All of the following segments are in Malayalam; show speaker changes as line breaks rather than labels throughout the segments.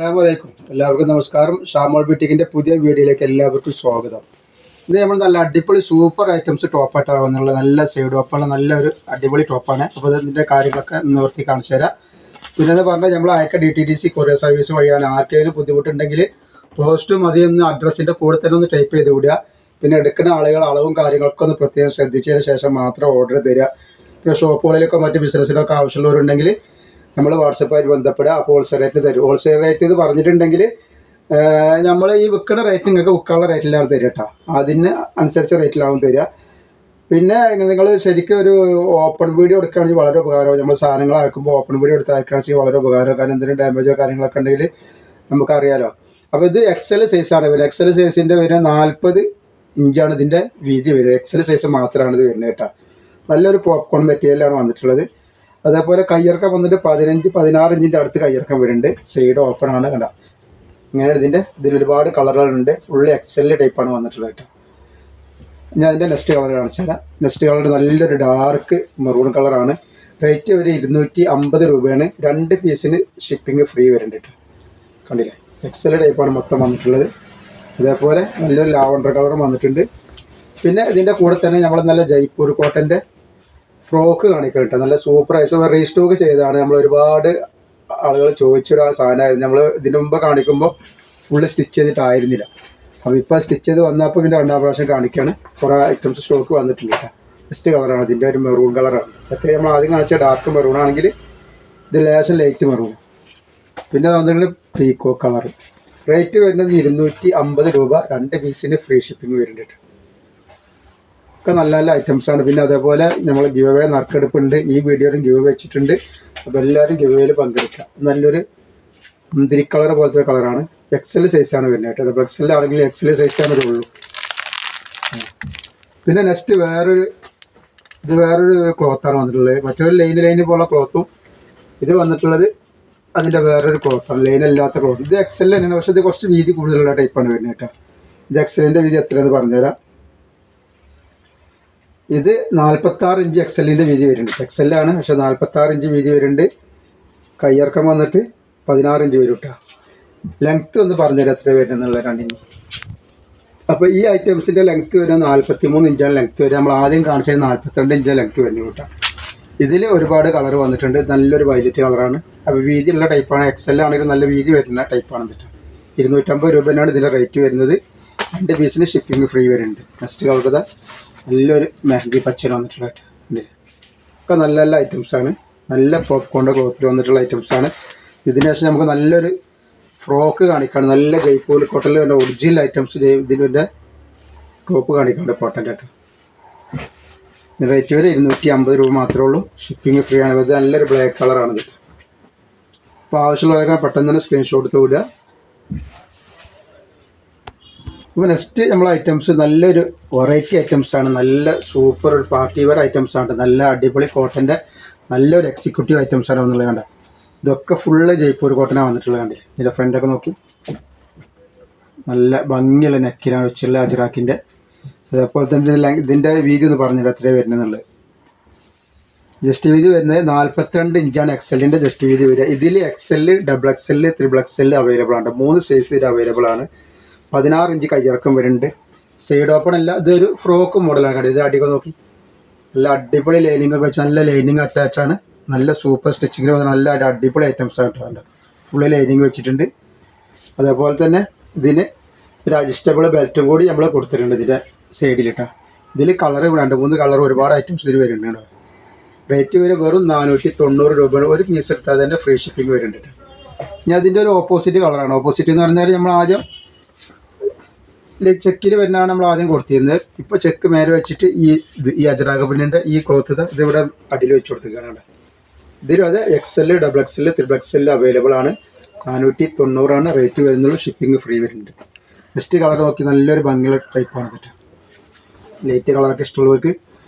അസ്സലാമലൈക്കും. എല്ലാവർക്കും നമസ്കാരം. ഷാമോൾ ബിറ്റിക്കിൻ്റെ പുതിയ വീഡിയോയിലേക്ക് എല്ലാവർക്കും സ്വാഗതം. ഇത് നമ്മൾ നല്ല അടിപൊളി സൂപ്പർ ഐറ്റംസ് ടോപ്പായിട്ടാണ് വന്നുള്ള നല്ല സൈഡ് ടോപ്പാണ്, നല്ലൊരു അടിപൊളി ടോപ്പാണ്. അപ്പോൾ ഇതിൻ്റെ കാര്യങ്ങളൊക്കെ നിവർത്തി കാണിച്ചു തരാം. പിന്നെ എന്ന് പറഞ്ഞാൽ നമ്മൾ അയക്ക DTDC കൊറിയർ സർവീസ് വഴിയാണ്. ആർക്കെങ്കിലും ബുദ്ധിമുട്ടുണ്ടെങ്കിൽ പോസ്റ്റും അധികം അഡ്രസ്സിൻ്റെ കൂടെ തന്നെ ഒന്ന് ടൈപ്പ് ചെയ്ത് വിടുക. പിന്നെ എടുക്കുന്ന ആളുകൾ അളവും കാര്യങ്ങളൊക്കെ ഒന്ന് പ്രത്യേകം ശ്രദ്ധിച്ചതിന് ശേഷം മാത്രം ഓർഡർ തരിക. പിന്നെ ഷോപ്പുകളിലൊക്കെ മറ്റ് ബിസിനസ്സിലൊക്കെ ആവശ്യമുള്ളവരുണ്ടെങ്കിൽ നമ്മൾ വാട്സപ്പായിട്ട് ബന്ധപ്പെടുക. അപ്പോൾ ഹോൾസെയിൽ റേറ്റ് തരും. ഹോൾസെയിൽ റേറ്റ് എന്ന് പറഞ്ഞിട്ടുണ്ടെങ്കിൽ നമ്മൾ ഈ വിൽക്കുന്ന റേറ്റ് നിങ്ങൾക്ക് വിൽക്കാനുള്ള റേറ്റിലാണ് തരിക കേട്ടോ. അതിന് അനുസരിച്ച് റേറ്റിലാവും തരിക. പിന്നെ നിങ്ങൾ ശരിക്കും ഒരു ഓപ്പൺ വീഡിയോ എടുക്കുകയാണെങ്കിൽ വളരെ ഉപകാരമാണ്. നമ്മൾ സാധനങ്ങൾ അയക്കുമ്പോൾ ഓപ്പൺ വീഡിയോ എടുത്ത് അയക്കുകയാണെങ്കിൽ വളരെ ഉപകാരമാണ്. കാരണം എന്തെങ്കിലും ഡാമേജോ കാര്യങ്ങളൊക്കെ ഉണ്ടെങ്കിൽ നമുക്കറിയാലോ. അപ്പോൾ ഇത് XL സൈസാണ് വരുന്നത്. XL സൈസിൻ്റെ വരുന്നത് 40 ഇഞ്ചാണ് ഇതിൻ്റെ വീതി വരിക. XL സൈസ് മാത്രമാണ് ഇത് വരുന്നത് കേട്ടോ. നല്ലൊരു പോപ്കോൺ മെറ്റീരിയലാണ് വന്നിട്ടുള്ളത്. അതേപോലെ കയ്യിറക്കം വന്നിട്ട് 15-16 ഇഞ്ചിൻ്റെ അടുത്ത് കയ്യിറക്കം വരുന്നുണ്ട്. സൈഡ് ഓപ്പണാണ് കണ്ട. ഇങ്ങനെ ഇതിലൊരുപാട് കളറുകളുണ്ട്. ഫുള്ള് XL ടൈപ്പാണ് വന്നിട്ടുള്ളത് കേട്ടോ. ഞാൻ അതിൻ്റെ നെക്സ്റ്റ് കളർ കാണിച്ചു തരാം. നെക്സ്റ്റ് കളർ നല്ലൊരു ഡാർക്ക് മെറൂൺ കളറാണ്. റേറ്റ് ഒരു 250 രൂപയാണ്. 2 പീസിന് ഷിപ്പിംഗ് ഫ്രീ വരുന്നുണ്ട് കേട്ടോ. കണ്ടില്ലേ, XL ടൈപ്പാണ് മൊത്തം വന്നിട്ടുള്ളത്. അതേപോലെ നല്ലൊരു ലാവണ്ടർ കളറും വന്നിട്ടുണ്ട്. പിന്നെ ഇതിൻ്റെ കൂടെ തന്നെ നമ്മൾ നല്ല ജയ്പൂർ കോട്ടൻ്റെ ഫ്രോക്ക് കാണിക്കണം കേട്ടോ. നല്ല സൂപ്പർ ആയിട്ട് റീസ്റ്റോക്ക് ചെയ്തതാണ്. നമ്മൾ ഒരുപാട് ആളുകൾ ചോദിച്ചൊരു സാധനമായിരുന്നു. നമ്മൾ ഇതിന് മുമ്പ് കാണിക്കുമ്പോൾ ഫുള്ള് സ്റ്റിച്ച് ചെയ്തിട്ടായിരുന്നില്ല. അപ്പോൾ ഇപ്പോൾ സ്റ്റിച്ച് ചെയ്ത് വന്നപ്പോൾ പിന്നെ 2ാം പ്രാവശ്യം കാണിക്കുകയാണ്. കുറേ ഐറ്റംസ് സ്റ്റോക്ക് വന്നിട്ടുണ്ട് കേട്ടോ. ഫസ്റ്റ് കളറാണ് ഇതിൻ്റെ ഒരു മെറൂൺ കളറാണ്. മറ്റേ നമ്മൾ ആദ്യം കാണിച്ച ഡാർക്ക് മെറൂൺ ആണെങ്കിൽ ഇത് ലേശം ലൈറ്റ് മെറൂൺ. പിന്നെ വന്നിട്ട് പീക്കോ കളർ. റേറ്റ് വരുന്നത് 250 രൂപ. 2 പീസിന് ഫ്രീ ഷിപ്പിംഗ് വരുന്നുണ്ട്. ഒക്കെ നല്ല നല്ല ഐറ്റംസാണ്. പിന്നെ അതേപോലെ നമ്മൾ ഗിവ് അവേ നറുക്കെടുപ്പുണ്ട്. ഈ വീഡിയോയിലും ഗിവ് അവേ വെച്ചിട്ടുണ്ട്. അപ്പോൾ എല്ലാവരും ഗിവ് അവേയിൽ പങ്കെടുക്കുക. നല്ലൊരു മുന്തിരി കളർ പോലത്തെ കളറാണ്. XL സൈസാണ് വരുന്നത് കേട്ടോ. XL ആണെങ്കിൽ XL സൈസാണ് ഇതുള്ളൂ. പിന്നെ നെക്സ്റ്റ് വേറൊരു ക്ലോത്താണ് വന്നിട്ടുള്ളത്. മറ്റൊരു ലൈന് പോലുള്ള ക്ലോത്തും ഇത് വന്നിട്ടുള്ളത് അതിൻ്റെ വേറൊരു ക്ലോത്താണ്, ലൈനല്ലാത്ത ക്ലോത്ത്. ഇത് XL തന്നെയാണ്, പക്ഷേ ഇത് കുറച്ച് വീതി കൂടുതലുള്ള ടൈപ്പാണ് വരുന്നത് കേട്ടോ. ഇത് XLൻ്റെ വീതി എത്രയെന്ന് പറഞ്ഞുതരാം. ഇത് 46 ഇഞ്ച് XLൻ്റെ വീതി വരുന്നുണ്ട്. XL ആണ്, പക്ഷേ 46 ഇഞ്ച് വീതി വരുന്നുണ്ട്. കയ്യിറക്കം വന്നിട്ട് 16 ഇഞ്ച് വരും കേട്ടോ. ലെങ്ത്ത് ഒന്ന് പറഞ്ഞുതരാം എത്ര വരുന്നുള്ള രണ്ടിന്. അപ്പോൾ ഈ ഐറ്റംസിൻ്റെ ലെങ്ത്ത് വരുന്നത് 43 ഇഞ്ചാണ് ലെങ്ത്ത് വരിക. നമ്മൾ ആദ്യം കാണിച്ചത് 42 ഇഞ്ച് ലെങ്ത്ത് വരുന്നു കേട്ടോ. ഇതിൽ ഒരുപാട് കളർ വന്നിട്ടുണ്ട്. നല്ലൊരു വയലറ്റ് കളറാണ്. അപ്പോൾ വീതിയുള്ള ടൈപ്പാണ്. XL ആണെങ്കിൽ നല്ല വീതി വരുന്ന ടൈപ്പാണ് കേട്ടോ. 250 രൂപയാണ് ഇതിൻ്റെ റേറ്റ് വരുന്നത്. 2 പീസിന് ഷിപ്പിംഗ് ഫ്രീ വരുന്നുണ്ട്. നെക്സ്റ്റ് കളർ നല്ലൊരു മെഹന്തി പച്ചന് വന്നിട്ടുള്ള ഒക്കെ നല്ല നല്ല ഐറ്റംസാണ്. നല്ല പോപ്കോണിൻ്റെ ക്ലോത്തിൽ വന്നിട്ടുള്ള ഐറ്റംസാണ്. ഇതിന് ശേഷം നമുക്ക് നല്ലൊരു ഫ്രോക്ക് കാണിക്കാണ്. നല്ല ജയ്പൂർ കോട്ടണിൽ വരുന്ന ഒറിജിനൽ ഐറ്റംസ് ഇതിൻ്റെ ടോപ്പ് കാണിക്കുന്നുണ്ട് കോട്ടൻ്റെ കേട്ടോ. റേറ്റ് വരെ 250 രൂപ മാത്രമേ ഉള്ളൂ. ഷിപ്പിംഗ് ഫ്രീ ആണ്. ഇത് നല്ലൊരു ബ്ലാക്ക് കളറാണിത്. അപ്പോൾ ആവശ്യമുള്ളവരൊക്കെ പെട്ടെന്ന് തന്നെ സ്ക്രീൻഷോട്ട് എടുത്ത് വിടുക. ഇപ്പോൾ നെക്സ്റ്റ് നമ്മൾ ഐറ്റംസ് നല്ലൊരു വെറൈറ്റി ഐറ്റംസാണ്. നല്ല സൂപ്പർ ഒരു പാർട്ടി വെയർ ഐറ്റംസാണ്. നല്ല അടിപൊളി കോട്ടൻ്റെ നല്ലൊരു എക്സിക്യൂട്ടീവ് ഐറ്റംസാണ് വന്നുള്ളത് കണ്ട. ഇതൊക്കെ ഫുള്ള് ജയ്പൂർ കോട്ടനാണ് വന്നിട്ടുള്ളത് കണ്ടില്ലേ. ഇതിൻ്റെ ഫ്രണ്ടൊക്കെ നോക്കി നല്ല ഭംഗിയുള്ള നെക്കിനാണ് വെച്ചുള്ള അജ്രാക്കിൻ്റെ. അതേപോലെ തന്നെ ഇതിൻ്റെ വീതി ഒന്ന് പറഞ്ഞില്ല എത്രയാണ് വരുന്നതെന്നുള്ളത്. ജസ്റ്റ് വീതി വരുന്നത് 42 ഇഞ്ചാണ് XLൻ്റെ ജസ്റ്റ് വീതി വരിക. ഇതിൽ XL, XXL, XXL അവൈലബിൾ ആണ്. 3 സൈസ് ഇത് അവൈലബിൾ ആണ്. 16 ഇഞ്ച് കയ്യിറക്കം വരുന്നുണ്ട്. സൈഡ് ഓപ്പൺ അല്ല, ഇതൊരു ഫ്രോക്ക് മോഡലാണ് കണ്ടത്. ഇത് അടിക്കാൻ നോക്കി നല്ല അടിപൊളി ലൈനിങ് ഒക്കെ വെച്ച് നല്ല ലൈനിങ് അറ്റാച്ചാണ്. നല്ല സൂപ്പർ സ്റ്റിച്ചിങ്ങിന് നല്ല അടിപൊളി ഐറ്റംസ് ആണ് കേട്ടോ. ഫുള്ള് ലൈനിങ് വെച്ചിട്ടുണ്ട്. അതേപോലെ തന്നെ ഇതിന് ഒരു അഡ്ജസ്റ്റബിൾ ബെൽറ്റും കൂടി നമ്മൾ കൊടുത്തിട്ടുണ്ട് ഇതിൻ്റെ സൈഡിൽ കേട്ടോ. ഇതിൽ കളർ 2-3 കളർ ഒരുപാട് ഐറ്റംസ് ഇതിൽ വരുന്നുണ്ട്. റേറ്റ് വരെ വെറും 490 രൂപയാണ്. ഒരു പീസ് എടുത്താൽ തന്നെ ഫ്രീ ഷിപ്പിംഗ് വരുന്നുണ്ട്. ഇനി അതിൻ്റെ ഒരു ഓപ്പോസിറ്റ് കളറാണ്. ഓപ്പോസിറ്റ് എന്ന് പറഞ്ഞാൽ നമ്മൾ ആദ്യം ചെക്കിൽ വരുന്നതാണ് നമ്മൾ ആദ്യം കൊടുത്തിരുന്നത്. ഇപ്പോൾ ചെക്ക് മേലെ വെച്ചിട്ട് ഈ അജറാഗബിൻ്റെ ഈ ക്ലോത്ത് ഇതിവിടെ അടിയിൽ വെച്ച് കൊടുത്തിരിക്കുകയാണ്. ഇതിലും അത് XL, XXL, XXL അവൈലബിൾ ആണ്. 490 റേറ്റ് വരുന്നുള്ളൂ. ഷിപ്പിംഗ് ഫ്രീ വരുന്നുണ്ട്. നെക്സ്റ്റ് കളർ നോക്കി നല്ലൊരു ഭംഗിയുള്ള ടൈപ്പാണ് കേട്ടോ. ലൈറ്റ് കളറൊക്കെ ഇഷ്ടമുള്ളവർക്ക്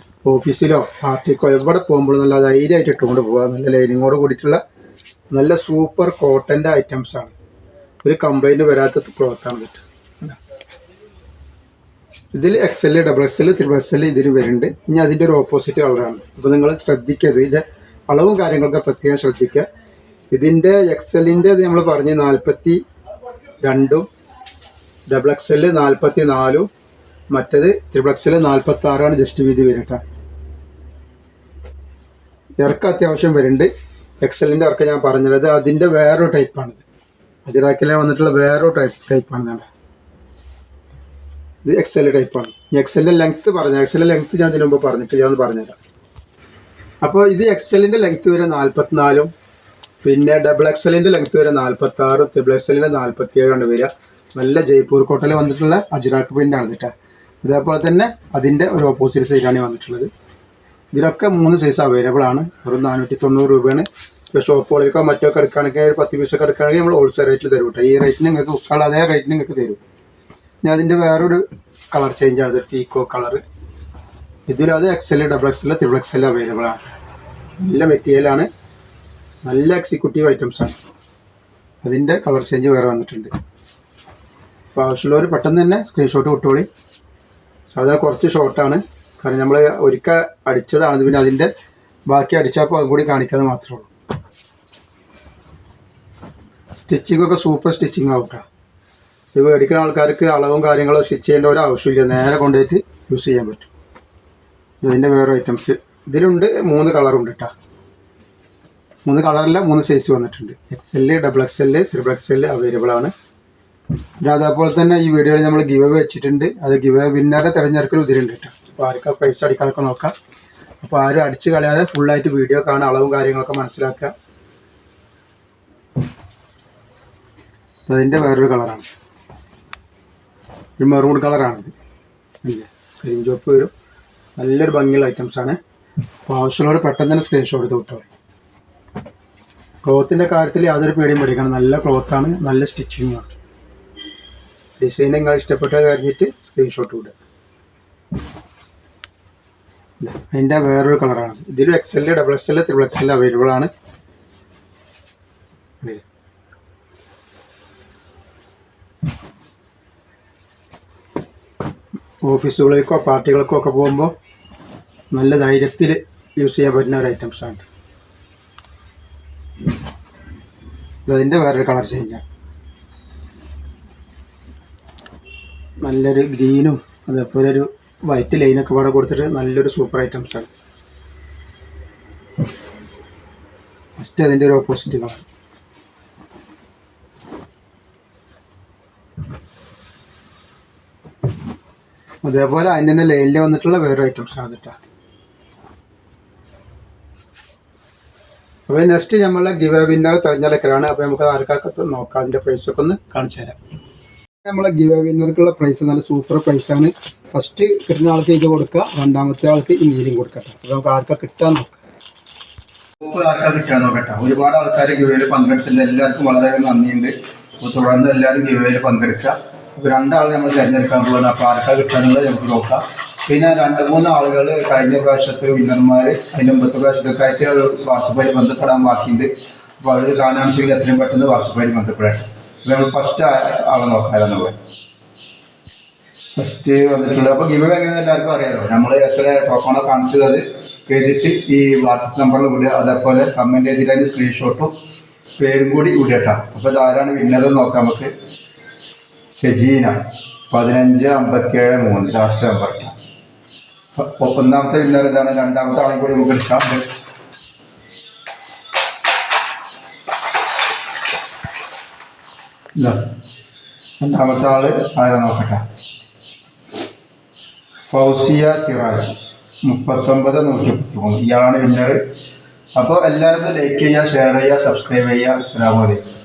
ഓഫീസിലോ പാർട്ടിക്കോ എവിടെ പോകുമ്പോഴും നല്ല ധൈര്യമായിട്ട് ഇട്ടുകൊണ്ട് പോകാം. നല്ല ലൈനിങ്ങോട് കൂടിയിട്ടുള്ള നല്ല സൂപ്പർ കോട്ടൻ്റെ ഐറ്റംസാണ്. ഒരു കംപ്ലൈൻറ്റ് വരാത്ത ക്ലോത്താണ് കേട്ടോ. ഇതിൽ XL, XXL, XXL ഇതിൽ വരുന്നുണ്ട്. ഇനി അതിൻ്റെ ഒരു ഓപ്പോസിറ്റ് കളറാണ്. അപ്പോൾ നിങ്ങൾ ശ്രദ്ധിക്കുക, ഇതിൻ്റെ അളവും കാര്യങ്ങളൊക്കെ പ്രത്യേകം ശ്രദ്ധിക്കുക. ഇതിൻ്റെ എക്സലിൻ്റെ നമ്മൾ പറഞ്ഞ് 42, ഡബിൾ എക്സൽ 44, മറ്റത് ട്രിപ്പിൾ എക്സൽ 46 ജസ്റ്റ് വീതി വരും കേട്ടോ. ഇറക്കം അത്യാവശ്യം വരുന്നുണ്ട്. എക്സലിൻ്റെ ഇറക്കം ഞാൻ പറഞ്ഞത് അതിൻ്റെ വേറൊരു ടൈപ്പാണിത്. അജറാക്കിലെ വന്നിട്ടുള്ള വേറൊരു ടൈപ്പാണ്. ഇത് എക്സൽ ടൈപ്പാണ്. ഈ എക്സലിൻ്റെ ലെങ്ത്ത് എക്സലിൻ്റെ ലെങ്ത്ത് ഞാൻ ഇതിന് മുമ്പ് പറഞ്ഞിട്ട് ഞാൻ പറഞ്ഞുതരാം. അപ്പോൾ ഇത് എക്സലിൻ്റെ ലെങ്ത്ത് വരെ 44, പിന്നെ ഡബിൾ എക്സലിൻ്റെ ലെങ്ത്ത് വരെ 46, ട്രിപ്പിൾ എക്സലിൻ്റെ 47 വരിക. നല്ല ജയ്പൂർ കോട്ടയിൽ വന്നിട്ടുള്ള അജ്രാക്ക് പ്രിൻ്റാണ് കേട്ടോ. അതേപോലെ തന്നെ അതിൻ്റെ ഒരു ഓപ്പോസിറ്റ് സൈഡാണ് വന്നിട്ടുള്ളത്. ഇതിലൊക്കെ 3 സൈസ് അവൈലബിൾ ആണ്. വെറും 490 രൂപയാണ്. ഇപ്പോൾ ഷോപ്പുകളിലേക്കോ മറ്റൊക്കെ എടുക്കുകയാണെങ്കിൽ 10 പീസൊക്കെ എടുക്കുകയാണെങ്കിൽ നമ്മൾ ഹോൾസെയിൽ റേറ്റിൽ തരും കേട്ടോ. ഈ റേറ്റിന് നിങ്ങൾക്ക് ഉൾക്കാൾ അതേ റേറ്റിന് നിങ്ങൾക്ക് തരും. ഞാൻ അതിൻ്റെ വേറൊരു കളർ ചേഞ്ചാണ്, പീക്കോ കളർ. ഇതിലത് XL, double XL, triple XL available ആണ്. നല്ല മെറ്റീരിയലാണ്, നല്ല എക്സിക്യൂട്ടീവ് ഐറ്റംസാണ്. അതിൻ്റെ കളർ ചേഞ്ച് വേറെ വന്നിട്ടുണ്ട്. അപ്പോൾ ആവശ്യമുള്ളവർ പെട്ടെന്ന് തന്നെ സ്ക്രീൻഷോട്ട് വിട്ടോളി. സാധാരണ കുറച്ച് ഷോർട്ടാണ്, കാരണം നമ്മൾ ഒരിക്കൽ അടിച്ചതാണ്. പിന്നെ അതിൻ്റെ ബാക്കി അടിച്ചപ്പോൾ അതും കൂടി കാണിക്കാതെ മാത്രമേ ഉള്ളൂ. സ്റ്റിച്ചിങ്ങൊക്കെ സൂപ്പർ സ്റ്റിച്ചിങ് ആവട്ടെ. ഇത് മേടിക്കുന്ന ആൾക്കാർക്ക് അളവും കാര്യങ്ങളോ സ്റ്റിച്ച് ചെയ്യേണ്ട ഒരു ആവശ്യമില്ല, നേരെ കൊണ്ടുപോയിട്ട് യൂസ് ചെയ്യാൻ പറ്റും. ഇതിൻ്റെ വേറെ ഐറ്റംസ് ഇതിലുണ്ട്. 3 കളറുണ്ട് കേട്ടോ. 3 കളറില്ല, 3 സൈസ് വന്നിട്ടുണ്ട്. XL, double XL, triple XL available ആണ്. പിന്നെ അതേപോലെ തന്നെ ഈ വീഡിയോയിൽ നമ്മൾ ഗിവ് അവേ വെച്ചിട്ടുണ്ട്. അത് ഗിവ് അവേ വിന്നറെ തിരഞ്ഞെടുക്കലും ഇതിലുണ്ട് കേട്ടോ. അപ്പോൾ ആർക്കാ പ്രൈസ് അടിക്കാനൊക്കെ നോക്കാം. അപ്പോൾ ആരും അടിച്ച് കളയാതെ ഫുള്ളായിട്ട് വീഡിയോ കാണാൻ, അളവും കാര്യങ്ങളൊക്കെ മനസ്സിലാക്കുക. അതിൻ്റെ വേറൊരു കളറാണ്, ഒരു മെറൂൺ കളറാണിത്. അല്ലേ, കരിഞ്ചോപ്പ് വരും. നല്ലൊരു ഭംഗിയുള്ള ഐറ്റംസാണ്. അപ്പോൾ ആവശ്യമുള്ളവർ പെട്ടെന്ന് തന്നെ സ്ക്രീൻഷോട്ട് എടുത്ത് വിട്ടോ. ക്ലോത്തിൻ്റെ കാര്യത്തിൽ യാതൊരു പേടിയും പേടിക്കണം. നല്ല ക്ലോത്താണ്, നല്ല സ്റ്റിച്ചിങ്ങാണ്. ഡിസൈൻ നിങ്ങൾ ഇഷ്ടപ്പെട്ടത് കഴിഞ്ഞിട്ട് സ്ക്രീൻഷോട്ട് വിടുക. അതിൻ്റെ വേറൊരു കളറാണ്. ഇതിലും XL, double XL, triple XL available ആണ്. ഓഫീസുകളിലേക്കോ പാർട്ടികൾക്കോ ഒക്കെ പോകുമ്പോൾ നല്ല ധൈര്യത്തിൽ യൂസ് ചെയ്യാൻ പറ്റുന്ന ഒരു ഐറ്റംസാണ്. അതിൻ്റെ വേറൊരു കളർ ചേഞ്ചാണ്. നല്ലൊരു ഗ്രീനും അതേപോലെ ഒരു വൈറ്റ് ലൈനൊക്കെ ഇവിടെ കൊടുത്തിട്ട് നല്ലൊരു സൂപ്പർ ഐറ്റംസാണ്. ഫസ്റ്റ് അതിൻ്റെ ഒരു ഓപ്പോസിറ്റ് കളർ. അതേപോലെ അതിൻ്റെ തന്നെ ലൈനിൽ വന്നിട്ടുള്ള വേറൊരു ഐറ്റംസാണ് കേട്ടോ. അപ്പോൾ നെക്സ്റ്റ് നമ്മളെ ഗിവ് അവേ വിന്നർ തിരഞ്ഞെടുക്കലാണ്. അപ്പോൾ നമുക്ക് ആർക്കൊക്കെ നോക്കാം, അതിൻ്റെ പ്രൈസൊക്കെ ഒന്ന് കാണിച്ചു തരാം. നമ്മളെ ഗിവ് അവേ വിന്നർക്കുള്ള പ്രൈസ് നല്ല സൂപ്പർ പ്രൈസാണ്. ഫസ്റ്റ് കിട്ടുന്ന ആൾക്ക് ഇത് കൊടുക്കുക, രണ്ടാമത്തെ ആൾക്ക് ഈ നീലും കൊടുക്കട്ടെ. അപ്പോൾ നമുക്ക് ആർക്കാ കിട്ടാൻ നോക്കാം. സൂപ്പർ ആർക്കാ കിട്ടാൻ നോക്കട്ടെ. ഒരുപാട് ആൾക്കാർ ഗിവ് അവേയിൽ പങ്കെടുത്തിട്ടുണ്ട്. എല്ലാവർക്കും വളരെ നന്ദിയുണ്ട്. അപ്പോൾ തുടർന്ന് എല്ലാവരും ഗിവ് അവേയിൽ പങ്കെടുക്കുക. അപ്പോൾ 2 ആൾ നമ്മൾ തിരഞ്ഞെടുക്കാൻ പോകുന്നത്. അപ്പോൾ ആർക്കാ കിട്ടാനുള്ളത് നമുക്ക് നോക്കാം. പിന്നെ 2-3 ആളുകൾ കഴിഞ്ഞ പ്രാവശ്യത്തെ വിന്നർമാർ അതിൻ്റെ മുമ്പത്തെ പ്രാവശ്യത്തൊക്കെ ആയിട്ട് വാട്സപ്പായിട്ട് ബന്ധപ്പെടാൻ ബാക്കിയുണ്ട്. അപ്പോൾ അവർ കാണുകയാണെങ്കിൽ എത്രയും പെട്ടെന്ന് വാട്സപ്പായിട്ട് ബന്ധപ്പെടട്ടെ. അപ്പോൾ നമ്മൾ ഫസ്റ്റ് ആളെ നോക്കാമെന്നുള്ളത്. ഫസ്റ്റ് വന്നിട്ടുള്ളത്. അപ്പോൾ ഗിവ് അവേ എങ്ങനെയാണ് എല്ലാവർക്കും അറിയാമല്ലോ. നമ്മൾ എത്ര ടോക്കണോ കാണിച്ചത് അത് എഴുതിയിട്ട് ഈ വാട്സപ്പ് നമ്പറിൽ വിടുക. അതേപോലെ കമൻറ്റ് ചെയ്തിട്ട് അതിൻ്റെ സ്ക്രീൻഷോട്ടും പേരും കൂടി വിടട്ടോ. അപ്പോൾ ഇതാരാണ് വിന്നർ നോക്കാം നമുക്ക്. Sejeena 1557-3 last number. ഒന്നാമത്തെ വിന്നർ ഇതാണ്. രണ്ടാമത്തെ ആളെയും കൂടി നമുക്ക് എടുക്കാം. രണ്ടാമത്തെ ആള് ആരാ നോക്കട്ടെ. ഫൗസിയ സിറാജ് 39-133. ഇയാളാണ് വിന്നർ. അപ്പോൾ എല്ലാവരും ലൈക്ക് ചെയ്യുക, ഷെയർ ചെയ്യുക, സബ്സ്ക്രൈബ് ചെയ്യുക. അസ്സലാമു അലൈക്കും.